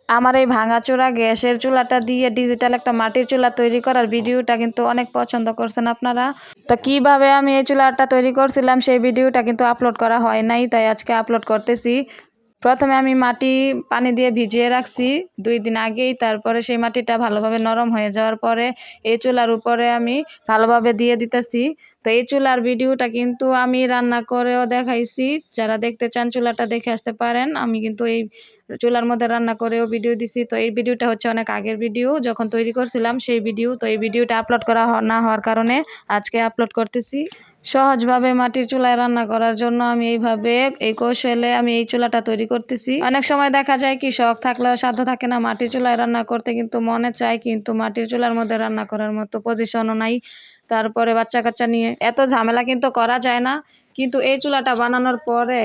আমার এই ভাঙাচোরা গ্যাসের চুলাটা দিয়ে ডিজিটাল একটা মাটির চুলা তৈরি করার ভিডিওটা কিন্তু অনেক পছন্দ করছেন আপনারা। তো কিভাবে আমি এই চুলাটা তৈরি করছিলাম সেই ভিডিওটা কিন্তু আপলোড করা হয় নাই, তাই আজকে আপলোড করতেছি। প্রথমে আমি মাটি পানি দিয়ে ভিজিয়ে রাখছি 2 দিন আগেই। তারপরে সেই মাটিটা ভালোভাবে নরম হয়ে যাওয়ার পরে এই চুলার উপরে আমি ভালোভাবে দিয়ে দিতেছি। তো এই চুলার ভিডিওটা কিন্তু আমি রান্না করেও দেখাইছি, যারা দেখতে চান চুলাটা দেখে আসতে পারেন। আমি কিন্তু এই চুলার মধ্যে রান্না করেও ভিডিও দিছি। তো এই ভিডিওটা হচ্ছে অনেক আগের ভিডিও, যখন তৈরি করছিলাম সেই ভিডিও। তো এই ভিডিওটা আপলোড করা না হওয়ার কারণে আজকে আপলোড করতেছি। সহজভাবে মাটির চুলায় রান্না করার জন্য আমি এইভাবে এই কৌশলে আমি এই চুলাটা তৈরি করতেছি। অনেক সময় দেখা যায় কি শখ থাকলেও সাধ্য থাকে না মাটির চুলায় রান্না করতে, কিন্তু মনে চায়, কিন্তু মাটির চুলার মধ্যে রান্না করার মতো পজিশনও নাই। তারপরে বাচ্চা কাচ্চা নিয়ে এত ঝামেলা কিন্তু করা যায় না। কিন্তু এই চুলাটা বানানোর পরে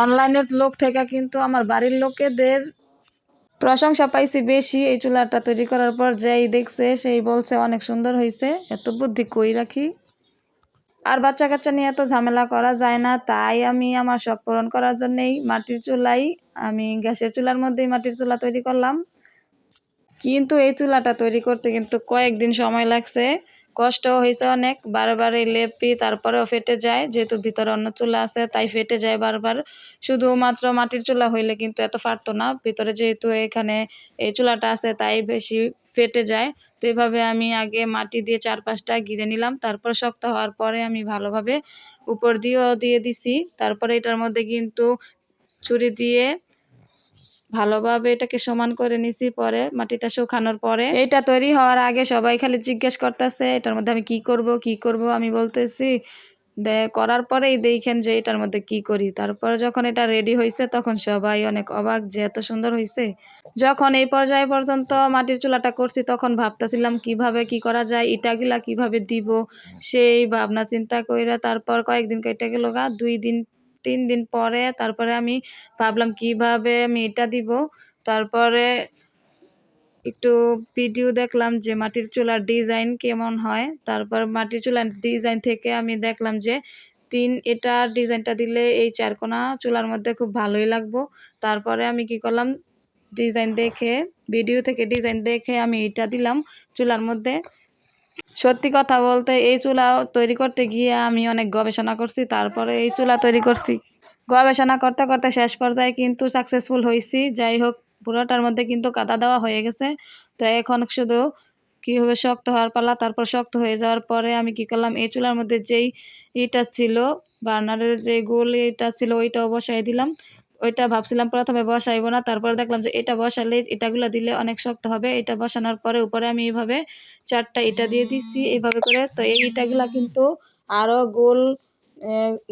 অনলাইনের লোক থেকে কিন্তু আমার বাড়ির লোকেদের প্রশংসা পাইছি বেশি। এই চুলাটা তৈরি করার পর যেই দেখছে সেই বলছে অনেক সুন্দর হয়েছে, এত বুদ্ধি কই রাখি। আর বাচ্চা কাচ্চা নিয়ে এত ঝামেলা করা যায় না, তাই আমি আমার শখ পূরণ করার জন্যই মাটির চুলাই, আমি গ্যাসের চুলার মধ্যেই মাটির চুলা তৈরি করলাম। কিন্তু এই চুলাটা তৈরি করতে কিন্তু কয়েকদিন সময় লাগছে, কষ্টও হয়েছে অনেক। বারবার এই লেপি, তারপরেও ফেটে যায়, যেহেতু ভিতরে অন্য চুলা আছে তাই ফেটে যায় বারবার। শুধুমাত্র মাটির চুলা হইলে কিন্তু এত ফাটতো না, ভিতরে যেহেতু এখানে এই চুলাটা আছে তাই বেশি ফেটে যায়। তো এইভাবে আমি আগে মাটি দিয়ে 4-5টা ঘিরে নিলাম, তারপর শক্ত হওয়ার পরে আমি ভালোভাবে উপর দিয়েও দিয়ে দিছি। তারপরে এটার মধ্যে কিন্তু ছুরি দিয়ে ভালোভাবে এটাকে সমান করে নিছি। পরে মাটিটা শুকানোর পরে এটা তৈরি হওয়ার আগে সবাই খালি জিজ্ঞেস করতেছে এটার মধ্যে আমি কি করব। আমি বলতেছি করার পরেই দেখেন যে এটার মধ্যে কি করি। তারপরে যখন এটা রেডি হয়েছে তখন সবাই অনেক অবাক যে এত সুন্দর হয়েছে। যখন এই পর্যায়ে পর্যন্ত মাটির চুলাটা করছি তখন ভাবতেছিলাম কিভাবে কি করা যায়, ইটাগুলা কিভাবে দিব, সেই ভাবনা চিন্তা কইরা তারপর কয়েকদিন কেটে গেল, 2-3 দিন পরে তারপরে আমি ভাবলাম কিভাবে আমি এটা দিব। তারপরে একটু ভিডিও দেখলাম যে মাটির চুলার ডিজাইন কেমন হয়। তারপর মাটির চুলার ডিজাইন থেকে আমি দেখলাম যে এটার ডিজাইনটা দিলে এই 4 কোনা চুলার মধ্যে খুব ভালোই লাগবো। তারপরে আমি কি করলাম, ভিডিও থেকে ডিজাইন দেখে আমি এটা দিলাম চুলার মধ্যে। সত্যি কথা বলতে এই চুলা তৈরি করতে গিয়ে আমি অনেক গবেষণা করছি, তারপরে এই চুলা তৈরি করছি। গবেষণা করতে করতে শেষ পর্যায়ে কিন্তু সাকসেসফুল হয়েছি। যাই হোক, পুরোটার মধ্যে কিন্তু কাদা দেওয়া হয়ে গেছে। তো এখন শুধু কীভাবে শক্ত হওয়ার পালা। তারপর শক্ত হয়ে যাওয়ার পরে আমি কি করলাম, এই চুলার মধ্যে যেই ইটা ছিল, বার্নারের যে গোল ইটা ছিল ওইটাও বসাই দিলাম। ওইটা ভাবছিলাম প্রথমে বসাইবো না, তারপরে দেখলাম যে এটা বসালে ইটাগুলো দিলে অনেক শক্ত হবে। এটা বসানোর পরে উপরে আমি এইভাবে 4টা ইটা দিয়ে দিচ্ছি এইভাবে করে। তো এই ইটাগুলা কিন্তু আরও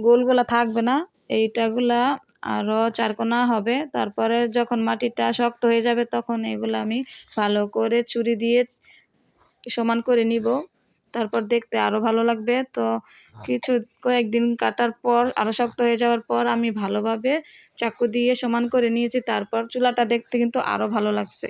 গোলগুলা থাকবে না, এই ইটাগুলা আরও 4 কোনা হবে। তারপরে যখন মাটিটা শক্ত হয়ে যাবে তখন এগুলো আমি ভালো করে ছুরি দিয়ে সমান করে নিব, তারপর দেখতে আরও ভালো লাগবে। তো কয়েকদিন কাটার পর আরও শক্ত হয়ে যাওয়ার পর আমি ভালোভাবে চাকু দিয়ে সমান করে নিয়েছি। তারপর চুলাটা দেখতে কিন্তু আরও ভালো লাগছে।